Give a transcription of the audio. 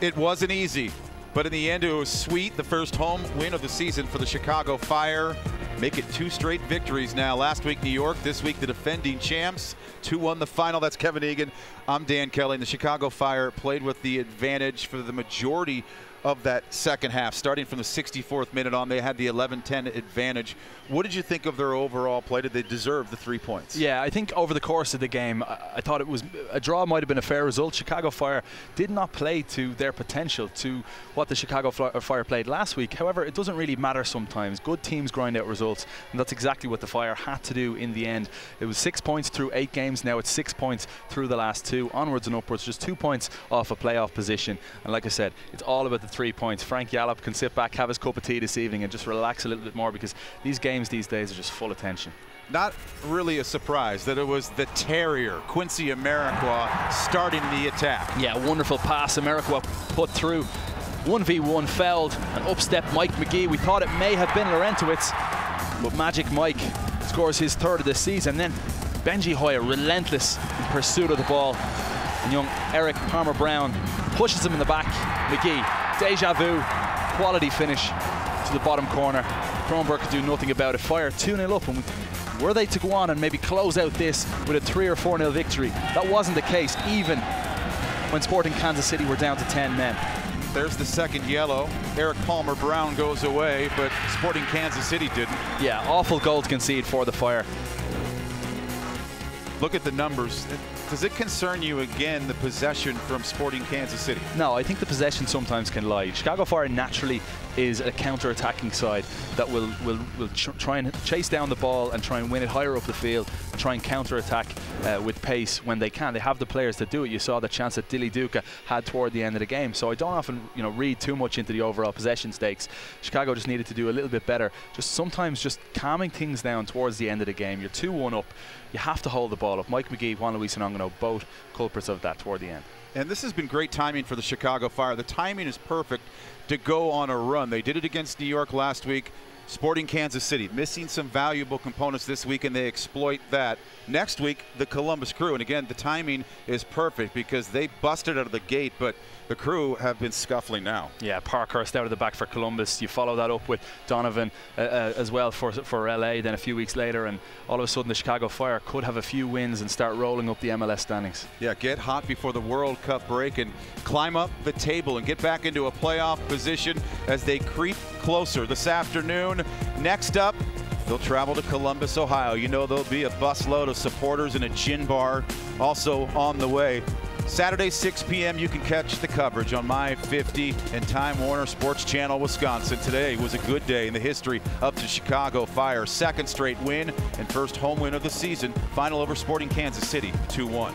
It wasn't easy, but in the end it was sweet. The first home win of the season for the Chicago Fire. Make it 2 straight victories now. Last week New York, this week the defending champs. 2-1 the final. That's Kevin Egan. I'm Dan Kelly. And the Chicago Fire played with the advantage for the majority of that second half. Starting from the 64th minute on, they had the 11-10 advantage. What did you think of their overall play? Did they deserve the 3 points? Yeah, I think over the course of the game, I thought it was a draw might have been a fair result. Chicago Fire did not play to their potential, to what the Chicago Fire played last week. However, it doesn't really matter sometimes. Good teams grind out results, and that's exactly what the Fire had to do in the end. It was 6 points through 8 games. Now it's 6 points through the last 2, onwards and upwards, just 2 points off a playoff position. And like I said, it's all about the 3 points. Frank Yallop can sit back, have his cup of tea this evening and just relax a little bit more, because these games these days are just full of tension. Not really a surprise that it was the Terrier, Quincy Amarikwa, starting the attack. Yeah, wonderful pass. Amarikwa put through. 1v1 fouled, and up-step Mike Magee. We thought it may have been Laurentowicz, but Magic Mike scores his 3rd of the season. Then Benji Hoyer, relentless in pursuit of the ball. And young Eric Palmer-Brown pushes him in the back. Magee, deja vu, quality finish to the bottom corner. Kronberg could do nothing about it. Fire 2-0 up, and were they to go on and maybe close out this with a 3 or 4-0 victory? That wasn't the case, even when Sporting Kansas City were down to 10 men. There's the second yellow. Eric Palmer-Brown goes away, but Sporting Kansas City didn't. Yeah, awful goal to concede for the Fire. Look at the numbers. Does it concern you again, the possession from Sporting Kansas City? No, I think the possession sometimes can lie. Chicago Fire naturally is a counter-attacking side that will try and chase down the ball and try and win it higher up the field, and try and counter-attack with pace when they can. They have the players to do it. You saw the chance that Dilly Duka had toward the end of the game. So I don't often, read too much into the overall possession stakes. Chicago just needed to do a little bit better. Sometimes just calming things down towards the end of the game. You're 2-1 up. You have to hold the ball up. Mike Magee, Juan Luis Anongano, both culprits of that toward the end. And this has been great timing for the Chicago Fire. The timing is perfect to go on a run. They did it against New York last week. Sporting Kansas City missing some valuable components this week, and they exploit that. Next week, the Columbus Crew. And again, the timing is perfect because they busted out of the gate, but the Crew have been scuffling now. Yeah, Parkhurst out of the back for Columbus. You follow that up with Donovan as well for LA, then a few weeks later, and all of a sudden the Chicago Fire could have a few wins and start rolling up the MLS standings. Yeah, get hot before the World Cup break and climb up the table and get back into a playoff position as they creep closer this afternoon. Next up, they'll travel to Columbus, Ohio. There'll be a busload of supporters and a gin bar also on the way. Saturday, 6 p.m., you can catch the coverage on My 50 and Time Warner Sports Channel, Wisconsin. Today was a good day in the history of the Chicago Fire. 2nd straight win and first home win of the season. Final over Sporting Kansas City, 2-1.